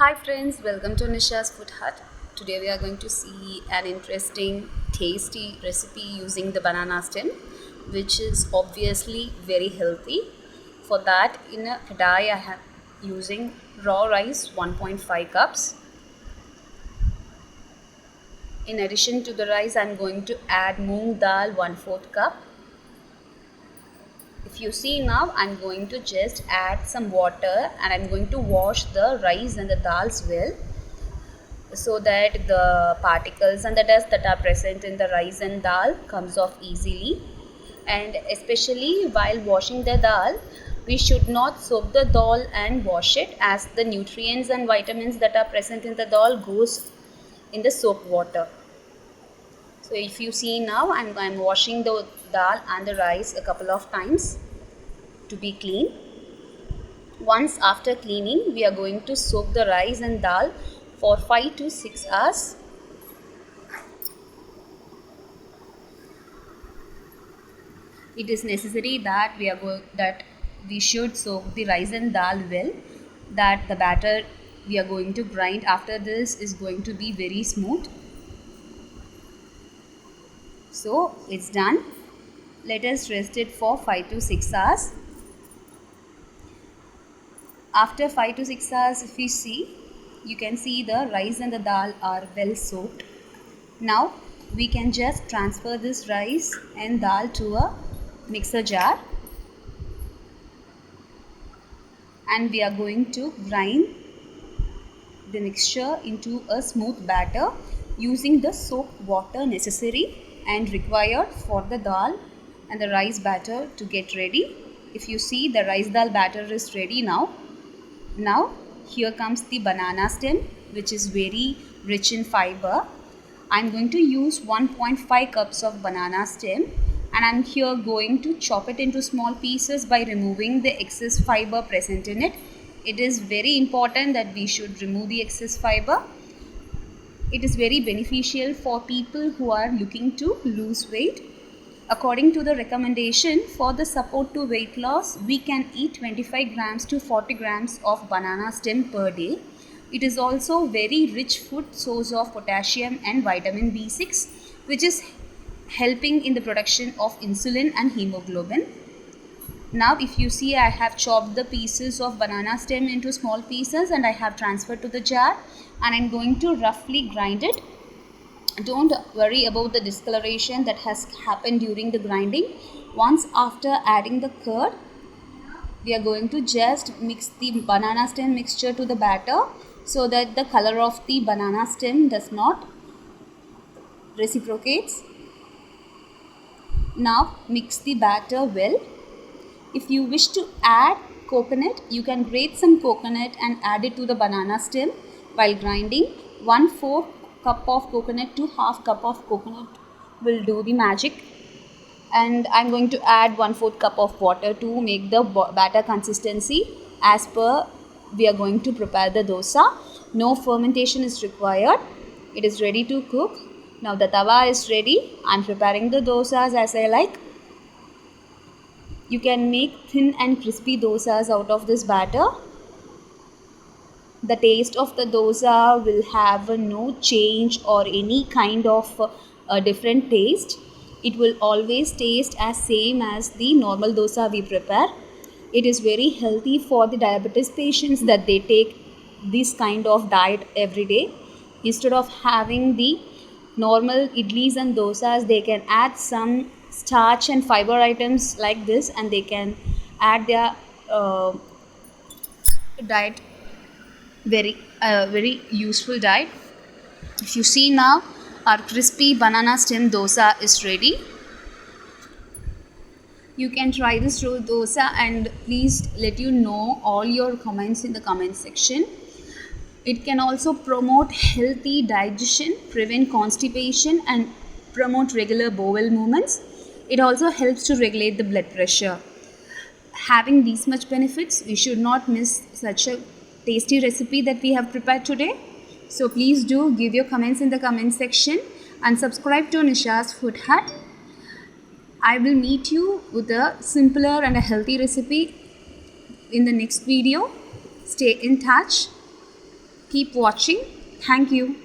Hi friends, welcome to Nisha's Food Hut. Today we are going to see an interesting, tasty recipe using the banana stem, which is obviously very healthy. For that, in a kadai I have using raw rice 1.5 cups. In addition to the rice, I am going to add moong dal 1/4 cup. If you see now, I'm going to just add some water and I'm going to wash the rice and the dals well, so that the particles and the dust that are present in the rice and dal comes off easily. And especially while washing the dal, we should not soak the dal and wash it, as the nutrients and vitamins that are present in the dal goes in the soap water. So if you see now, I'm washing the dal and the rice a couple of times to be clean. Once after cleaning, we are going to soak the rice and dal for 5 to 6 hours. It is necessary that we should soak the rice and dal well, that the batter we are going to grind after this is going to be very smooth. So it's done. Let us rest it for 5 to 6 hours. After 5 to 6 hours, if you see, you can see the rice and the dal are well soaked. Now we can just transfer this rice and dal to a mixer jar, and we are going to grind the mixture into a smooth batter using the soap water necessary and required for the dal and the rice batter to get ready. If you see, the rice dal batter is ready now. Now here comes the banana stem, which is very rich in fiber. I'm going to use 1.5 cups of banana stem, and I'm here going to chop it into small pieces by removing the excess fiber present in it. It is very important that we should remove the excess fiber. It is very beneficial for people who are looking to lose weight. According to the recommendation for the support to weight loss, we can eat 25 grams to 40 grams of banana stem per day. It is also very rich food source of potassium and vitamin B6, which is helping in the production of insulin and hemoglobin. Now if you see, I have chopped the pieces of banana stem into small pieces and I have transferred to the jar, and I'm going to roughly grind it. Don't worry about the discoloration that has happened during the grinding. Once after adding the curd, we are going to just mix the banana stem mixture to the batter, so that the color of the banana stem does not reciprocates. Now mix the batter well. If you wish to add coconut, you can grate some coconut and add it to the banana stem while grinding. 1/4 cup of coconut to half cup of coconut will do the magic. And I'm going to add 1/4 cup of water to make the batter consistency as per we are going to prepare the dosa. No fermentation is required. It is ready to cook. Now the tawa is ready. I'm preparing the dosas as I like. You can make thin and crispy dosas out of this batter. The taste of the dosa will have no change or any kind of different taste. It will always taste as same as the normal dosa we prepare. It is very healthy for the diabetes patients that they take this kind of diet every day. Instead of having the normal idlis and dosas, they can add some starch and fiber items like this, and they can add their diet very useful diet. If you see now, our crispy banana stem dosa is ready. You can try this raw dosa and please let you know all your comments in the comment section. It can also promote healthy digestion, prevent constipation, and promote regular bowel movements. It also helps to regulate the blood pressure. Having these much benefits, we should not miss such a tasty recipe that we have prepared today. So please do give your comments in the comment section and subscribe to Nisha's Food Hut. I will meet you with a simpler and a healthy recipe in the next video. Stay in touch. Keep watching. Thank you.